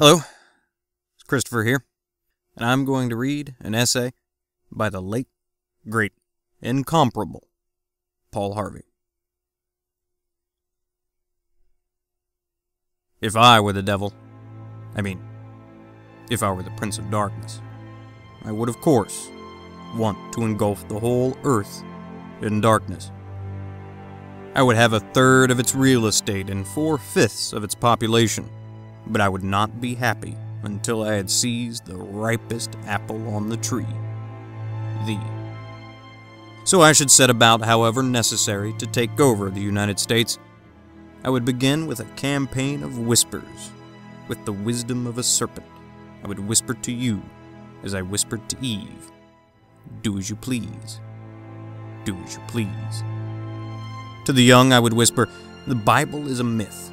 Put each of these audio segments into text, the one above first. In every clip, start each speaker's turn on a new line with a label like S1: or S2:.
S1: Hello, it's Christopher here, and I'm going to read an essay by the late, great, incomparable Paul Harvey. If I were the devil, if I were the Prince of Darkness, I would, of course, want to engulf the whole earth in darkness. I would have 1/3 of its real estate and 4/5 of its population, but I would not be happy until I had seized the ripest apple on the tree, thee. So I should set about, however necessary, to take over the United States. I would begin with a campaign of whispers. With the wisdom of a serpent, I would whisper to you as I whispered to Eve, "Do as you please. Do as you please." To the young I would whisper, "The Bible is a myth."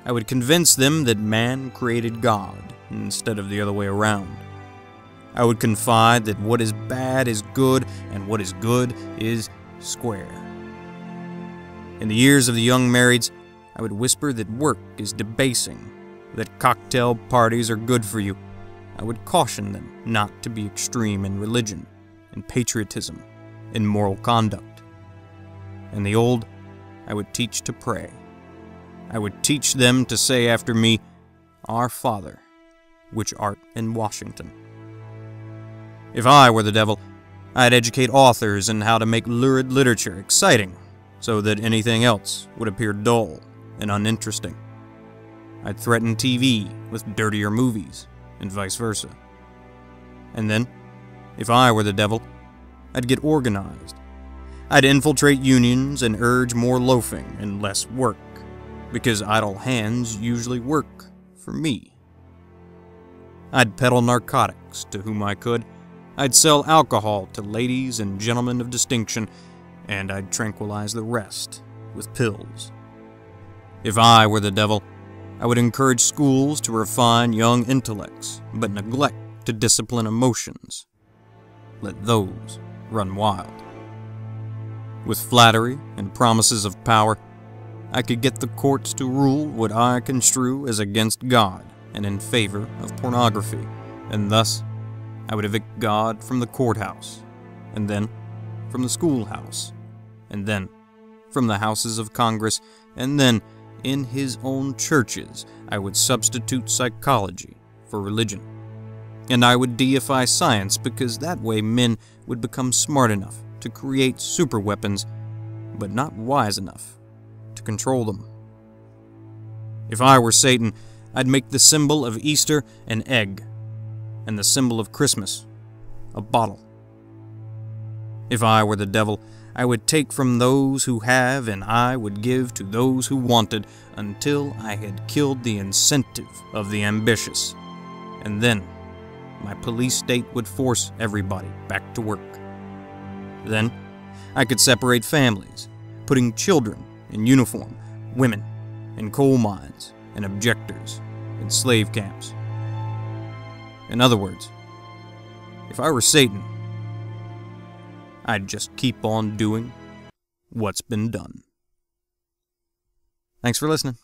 S1: I would convince them that man created God instead of the other way around. I would confide that what is bad is good and what is good is square. In the ears of the young marrieds, I would whisper that work is debasing, that cocktail parties are good for you. I would caution them not to be extreme in religion, in patriotism, in moral conduct. And the old, I would teach to pray. I would teach them to say after me, "Our Father, which art in Washington." If I were the devil, I'd educate authors in how to make lurid literature exciting, so that anything else would appear dull and uninteresting. I'd threaten TV with dirtier movies, and vice versa. And then, if I were the devil, I'd get organized. I'd infiltrate unions and urge more loafing and less work, because idle hands usually work for me. I'd peddle narcotics to whom I could. I'd sell alcohol to ladies and gentlemen of distinction, and I'd tranquilize the rest with pills. If I were the devil, I would encourage schools to refine young intellects, but neglect to discipline emotions. Let those run wild. With flattery and promises of power, I could get the courts to rule what I construe as against God and in favor of pornography, and thus I would evict God from the courthouse, and then from the schoolhouse, and then from the houses of Congress, and then in his own churches I would substitute psychology for religion. And I would deify science, because that way men would become smart enough to create superweapons, but not wise enough to control them. If I were Satan, I'd make the symbol of Easter an egg, and the symbol of Christmas a bottle. If I were the devil, I would take from those who have, and I would give to those who wanted, until I had killed the incentive of the ambitious. And then my police state would force everybody back to work. Then I could separate families, putting children in uniform, women in coal mines, and objectors in slave camps. In other words, if I were Satan, I'd just keep on doing what's been done. Thanks for listening.